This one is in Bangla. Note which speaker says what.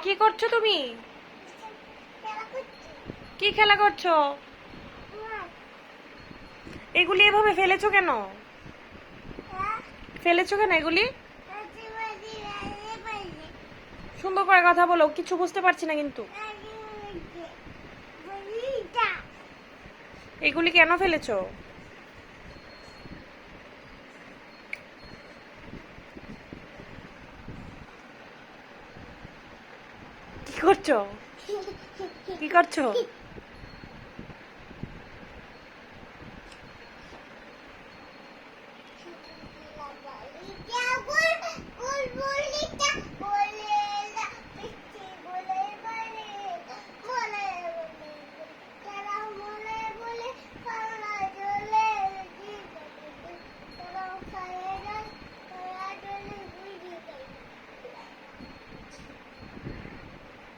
Speaker 1: কি করছো তুমি? কি খেলা করছো? এগুলি এভাবে ফেলেছো কেন? ফেলেছো কেন এগুলি? সুন্দর করে কথা বলো, কিছু বুঝতে পারছি না কিন্তু। এগুলি কেন ফেলেছো? কি করছো? কি করছো?